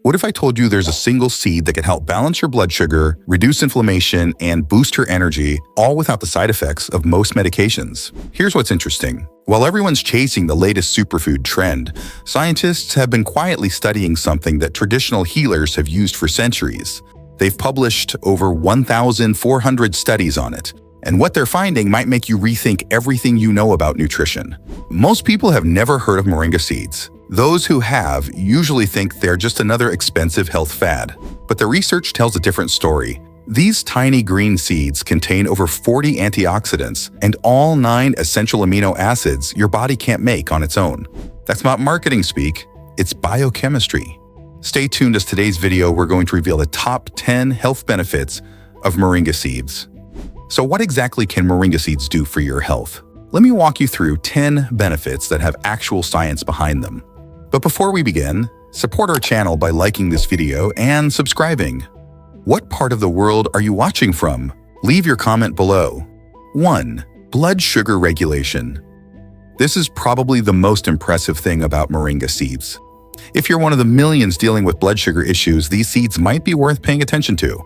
What if I told you there's a single seed that can help balance your blood sugar, reduce inflammation, and boost your energy, all without the side effects of most medications? Here's what's interesting. While everyone's chasing the latest superfood trend, scientists have been quietly studying something that traditional healers have used for centuries. They've published over 1,400 studies on it, and what they're finding might make you rethink everything you know about nutrition. Most people have never heard of moringa seeds. Those who have usually think they're just another expensive health fad. But the research tells a different story. These tiny green seeds contain over 40 antioxidants and all 9 essential amino acids your body can't make on its own. That's not marketing speak, it's biochemistry. Stay tuned as today's video we're going to reveal the top 10 health benefits of moringa seeds. So what exactly can moringa seeds do for your health? Let me walk you through 10 benefits that have actual science behind them. But before we begin, support our channel by liking this video and subscribing. What part of the world are you watching from? Leave your comment below. 1. Blood sugar regulation. This is probably the most impressive thing about moringa seeds. If you're one of the millions dealing with blood sugar issues, these seeds might be worth paying attention to.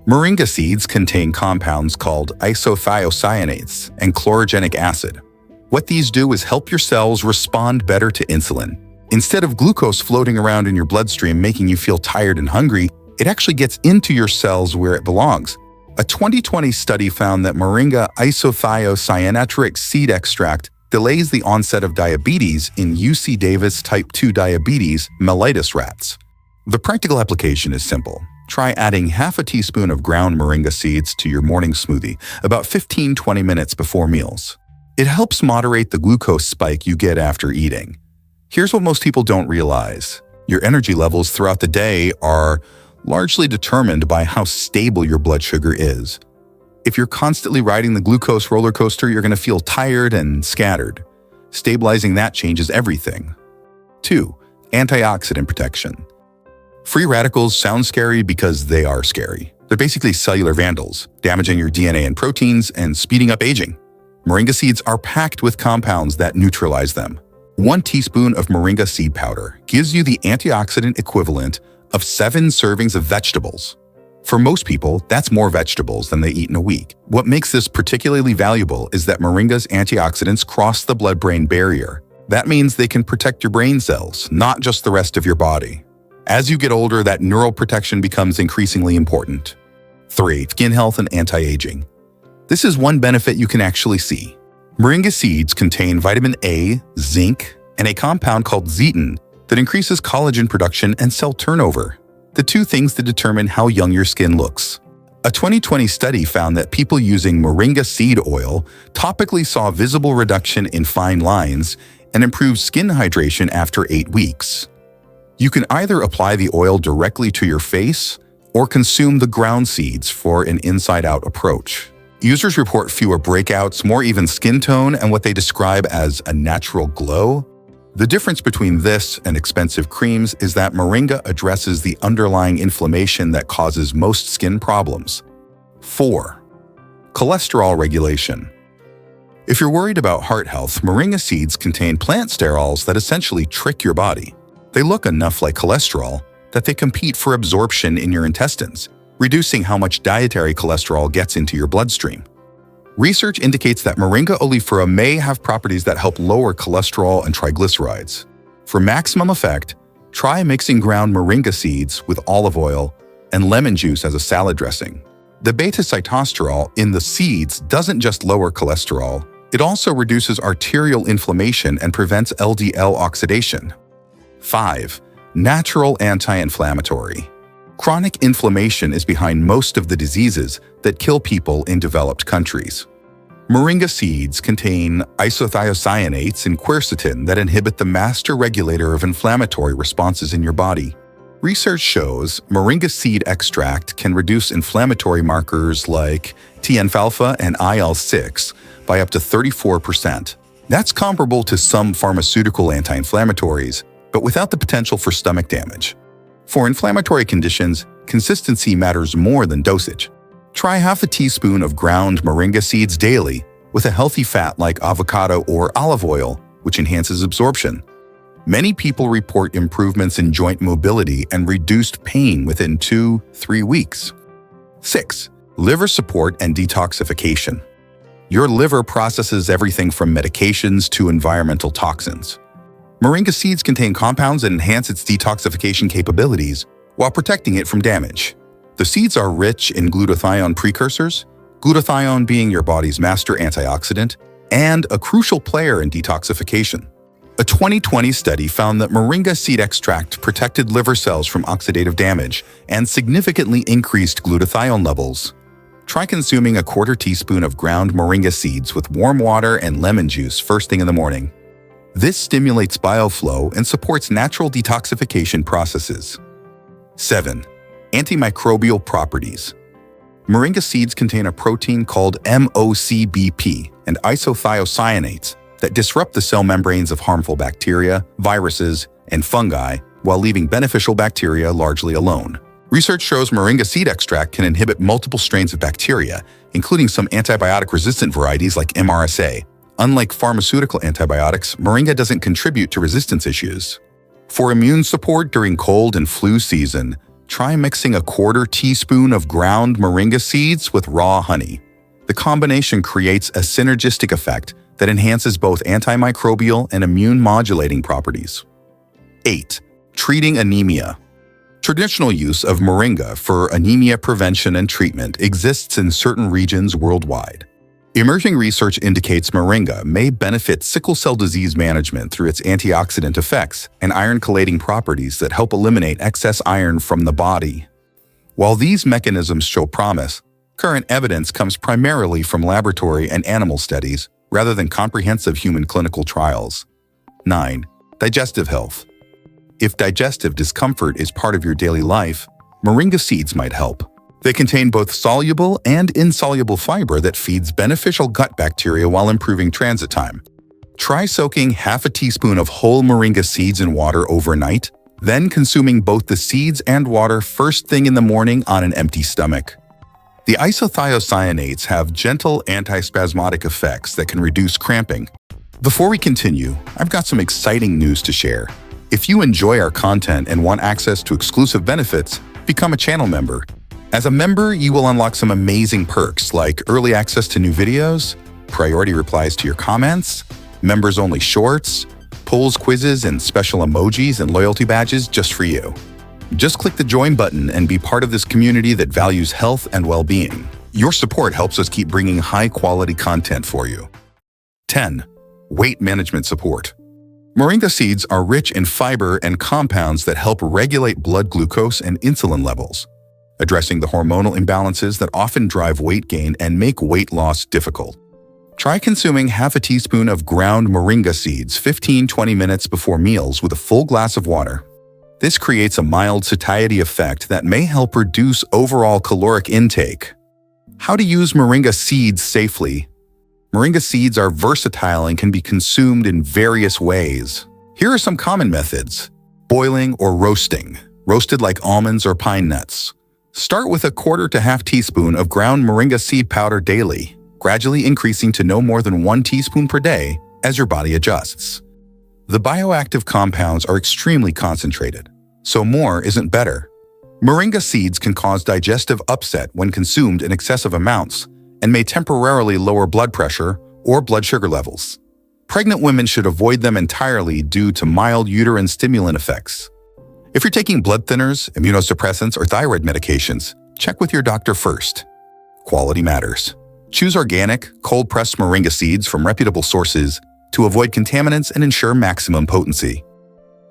Moringa seeds contain compounds called isothiocyanates and chlorogenic acid. What these do is help your cells respond better to insulin. Instead of glucose floating around in your bloodstream making you feel tired and hungry, it actually gets into your cells where it belongs. A 2020 study found that moringa isothiocyanuric seed extract delays the onset of diabetes in UC Davis type 2 diabetes mellitus rats. The practical application is simple. Try adding half a teaspoon of ground moringa seeds to your morning smoothie about 15-20 minutes before meals. It helps moderate the glucose spike you get after eating. Here's what most people don't realize. Your energy levels throughout the day are largely determined by how stable your blood sugar is. If you're constantly riding the glucose roller coaster, you're going to feel tired and scattered. Stabilizing that changes everything. 2. Antioxidant protection. Free radicals sound scary because they are scary. They're basically cellular vandals, damaging your DNA and proteins and speeding up aging. Moringa seeds are packed with compounds that neutralize them. 1 teaspoon of moringa seed powder gives you the antioxidant equivalent of 7 servings of vegetables. For most people, that's more vegetables than they eat in a week. What makes this particularly valuable is that moringa's antioxidants cross the blood-brain barrier. That means they can protect your brain cells, not just the rest of your body. As you get older, that neural protection becomes increasingly important. 3. Skin health and anti-aging. This is one benefit you can actually see. Moringa seeds contain vitamin A, zinc, and a compound called zeatin that increases collagen production and cell turnover, the 2 things that determine how young your skin looks. A 2020 study found that people using moringa seed oil topically saw visible reduction in fine lines and improved skin hydration after 8 weeks. You can either apply the oil directly to your face or consume the ground seeds for an inside-out approach. Users report fewer breakouts, more even skin tone, and what they describe as a natural glow. The difference between this and expensive creams is that moringa addresses the underlying inflammation that causes most skin problems. 4. Cholesterol regulation. If you're worried about heart health, moringa seeds contain plant sterols that essentially trick your body. They look enough like cholesterol that they compete for absorption in your intestines, reducing how much dietary cholesterol gets into your bloodstream. Research indicates that moringa oleifera may have properties that help lower cholesterol and triglycerides. For maximum effect, try mixing ground moringa seeds with olive oil and lemon juice as a salad dressing. The beta-sitosterol in the seeds doesn't just lower cholesterol, it also reduces arterial inflammation and prevents LDL oxidation. 5. Natural anti-inflammatory. Chronic inflammation is behind most of the diseases that kill people in developed countries. Moringa seeds contain isothiocyanates and quercetin that inhibit the master regulator of inflammatory responses in your body. Research shows moringa seed extract can reduce inflammatory markers like TNF-alpha and IL-6 by up to 34%. That's comparable to some pharmaceutical anti-inflammatories, but without the potential for stomach damage. For inflammatory conditions, consistency matters more than dosage. Try half a teaspoon of ground moringa seeds daily with a healthy fat like avocado or olive oil, which enhances absorption. Many people report improvements in joint mobility and reduced pain within 2-3 weeks. 6. Liver support and detoxification. Your liver processes everything from medications to environmental toxins. Moringa seeds contain compounds that enhance its detoxification capabilities while protecting it from damage. The seeds are rich in glutathione precursors, glutathione being your body's master antioxidant, and a crucial player in detoxification. A 2020 study found that moringa seed extract protected liver cells from oxidative damage and significantly increased glutathione levels. Try consuming a quarter teaspoon of ground moringa seeds with warm water and lemon juice first thing in the morning. This stimulates bioflow and supports natural detoxification processes. 7. Antimicrobial properties. Moringa seeds contain a protein called MOCBP and isothiocyanates that disrupt the cell membranes of harmful bacteria, viruses, and fungi while leaving beneficial bacteria largely alone. Research shows moringa seed extract can inhibit multiple strains of bacteria, including some antibiotic-resistant varieties like MRSA. Unlike pharmaceutical antibiotics, moringa doesn't contribute to resistance issues. For immune support during cold and flu season, try mixing a quarter teaspoon of ground moringa seeds with raw honey. The combination creates a synergistic effect that enhances both antimicrobial and immune-modulating properties. 8. Treating anemia. Traditional use of moringa for anemia prevention and treatment exists in certain regions worldwide. Emerging research indicates moringa may benefit sickle cell disease management through its antioxidant effects and iron-chelating properties that help eliminate excess iron from the body. While these mechanisms show promise, current evidence comes primarily from laboratory and animal studies rather than comprehensive human clinical trials. 9. Digestive health. If digestive discomfort is part of your daily life, moringa seeds might help. They contain both soluble and insoluble fiber that feeds beneficial gut bacteria while improving transit time. Try soaking half a teaspoon of whole moringa seeds in water overnight, then consuming both the seeds and water first thing in the morning on an empty stomach. The isothiocyanates have gentle antispasmodic effects that can reduce cramping. Before we continue, I've got some exciting news to share. If you enjoy our content and want access to exclusive benefits, become a channel member. As a member, you will unlock some amazing perks like early access to new videos, priority replies to your comments, members-only shorts, polls, quizzes, and special emojis and loyalty badges just for you. Just click the join button and be part of this community that values health and well-being. Your support helps us keep bringing high-quality content for you. 10. Weight management support. Moringa seeds are rich in fiber and compounds that help regulate blood glucose and insulin levels, addressing the hormonal imbalances that often drive weight gain and make weight loss difficult. Try consuming half a teaspoon of ground moringa seeds 15-20 minutes before meals with a full glass of water. This creates a mild satiety effect that may help reduce overall caloric intake. How to use moringa seeds safely. Moringa seeds are versatile and can be consumed in various ways. Here are some common methods. Boiling or roasting, roasted like almonds or pine nuts. Start with a quarter to half teaspoon of ground moringa seed powder daily, gradually increasing to no more than 1 teaspoon per day as your body adjusts. The bioactive compounds are extremely concentrated, so more isn't better. Moringa seeds can cause digestive upset when consumed in excessive amounts and may temporarily lower blood pressure or blood sugar levels. Pregnant women should avoid them entirely due to mild uterine stimulant effects. If you're taking blood thinners, immunosuppressants, or thyroid medications, check with your doctor first. Quality matters. Choose organic, cold-pressed moringa seeds from reputable sources to avoid contaminants and ensure maximum potency.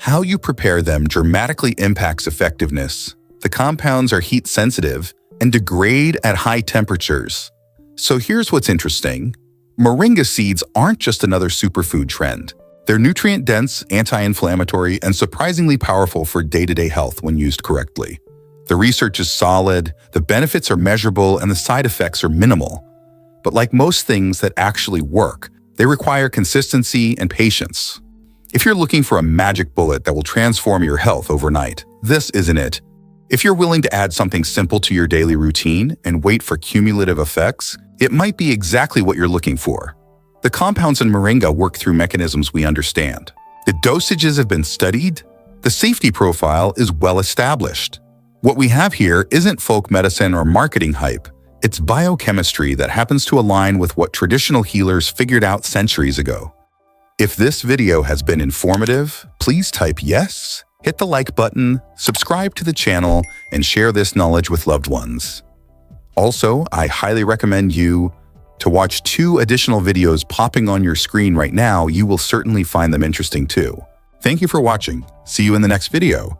How you prepare them dramatically impacts effectiveness. The compounds are heat-sensitive and degrade at high temperatures. So here's what's interesting. Moringa seeds aren't just another superfood trend. They're nutrient-dense, anti-inflammatory, and surprisingly powerful for day-to-day health when used correctly. The research is solid, the benefits are measurable, and the side effects are minimal. But like most things that actually work, they require consistency and patience. If you're looking for a magic bullet that will transform your health overnight, this isn't it. If you're willing to add something simple to your daily routine and wait for cumulative effects, it might be exactly what you're looking for. The compounds in moringa work through mechanisms we understand. The dosages have been studied. The safety profile is well established. What we have here isn't folk medicine or marketing hype. It's biochemistry that happens to align with what traditional healers figured out centuries ago. If this video has been informative, please type yes, hit the like button, subscribe to the channel, and share this knowledge with loved ones. Also, I highly recommend you to watch 2 additional videos popping on your screen right now. You will certainly find them interesting too. Thank you for watching. See you in the next video.